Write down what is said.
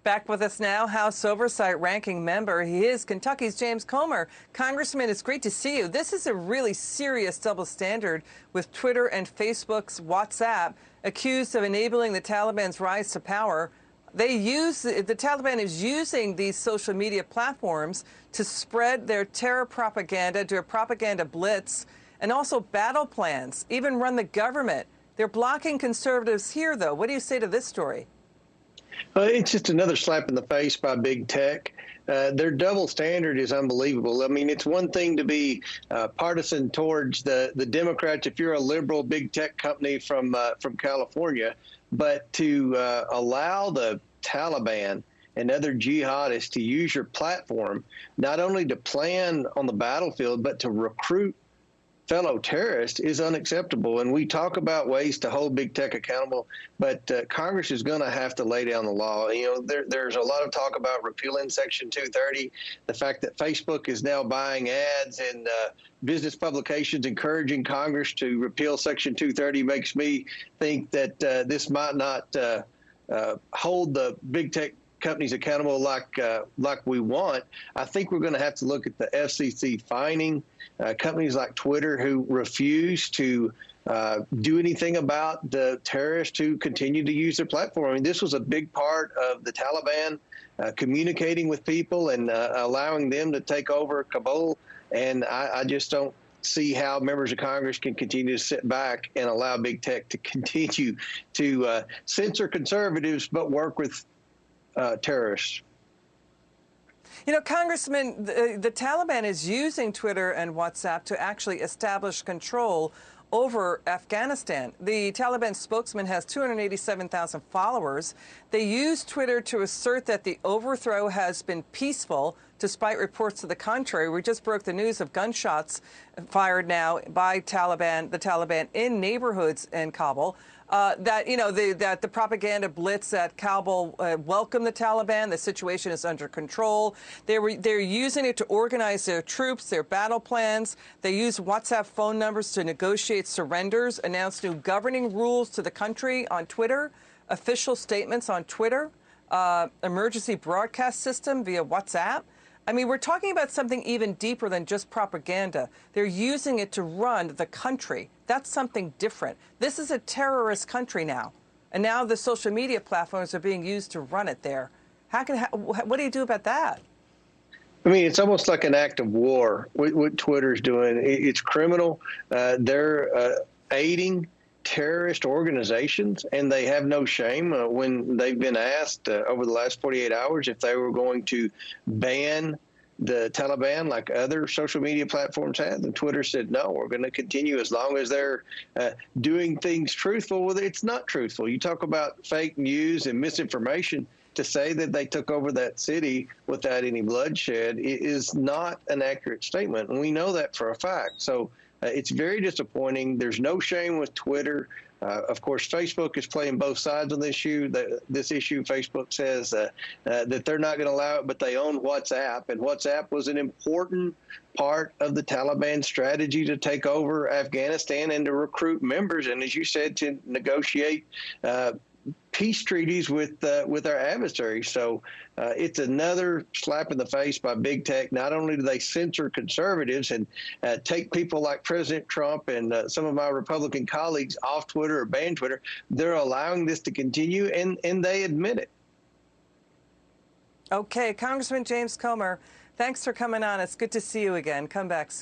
Back with us now, House Oversight Ranking Member. He is Kentucky's James Comer. Congressman, it's great to see you. This is a really serious double standard with Twitter and Facebook's WhatsApp accused of enabling the Taliban's rise to power. The Taliban is using these social media platforms to spread their terror propaganda, do a propaganda blitz, and also battle plans, even run the government. They're blocking conservatives here, though. What do you say to this story? It's just another slap in the face by big tech. Their double standard is unbelievable. I mean, it's one thing to be partisan towards the Democrats if you're a liberal big tech company from California, but to allow the Taliban and other jihadists to use your platform, not only to plan on the battlefield, but to recruit fellow terrorists is unacceptable. And we talk about ways to hold big tech accountable, but Congress is going to have to lay down the law. You know, there's a lot of talk about repealing Section 230. The fact that Facebook is now buying ads in business publications encouraging Congress to repeal Section 230 makes me think that this might not hold the big tech companies accountable like we want. I think we're going to have to look at the FCC fining companies like Twitter who refuse to do anything about the terrorists who continue to use their platform. I mean, this was a big part of the Taliban communicating with people and allowing them to take over Kabul. And I just don't see how members of Congress can continue to sit back and allow big tech to continue to censor conservatives but work with terrorists. You know, Congressman, the Taliban is using Twitter and WhatsApp to actually establish control over Afghanistan. The Taliban spokesman has 287,000 followers. They use Twitter to assert that the overthrow has been peaceful, despite reports to the contrary. We just broke the news of gunshots fired now by the Taliban in neighborhoods in Kabul. That the propaganda blitz at Kabul welcomed the Taliban. The situation is under control. They're using it to organize their troops, their battle plans. They use WhatsApp phone numbers to negotiate surrenders, announce new governing rules to the country on Twitter, official statements on Twitter, emergency broadcast system via WhatsApp. I mean, we're talking about something even deeper than just propaganda. They're using it to run the country. That's something different. This is a terrorist country now. And now the social media platforms are being used to run it there. What do you do about that? I mean, it's almost like an act of war, what Twitter's doing. It's criminal. They're aiding terrorist organizations, and they have no shame when they've been asked over the last 48 hours if they were going to ban the Taliban like other social media platforms have. And Twitter said, no, we're going to continue as long as they're doing things truthful. Well, it's not truthful. You talk about fake news and misinformation. To say that they took over that city without any bloodshed is not an accurate statement. And we know that for a fact. So it's very disappointing. There's no shame with Twitter. Of course, Facebook is playing both sides on this issue. Facebook says that they're not going to allow it, but they own WhatsApp. And WhatsApp was an important part of the Taliban strategy to take over Afghanistan and to recruit members. And as you said, to negotiate peace treaties with our adversaries. So it's another slap in the face by big tech. Not only do they censor conservatives and take people like President Trump and some of my Republican colleagues off Twitter or ban Twitter, they're allowing this to continue, and they admit it. Okay, Congressman James Comer, thanks for coming on. It's good to see you again. Come back soon.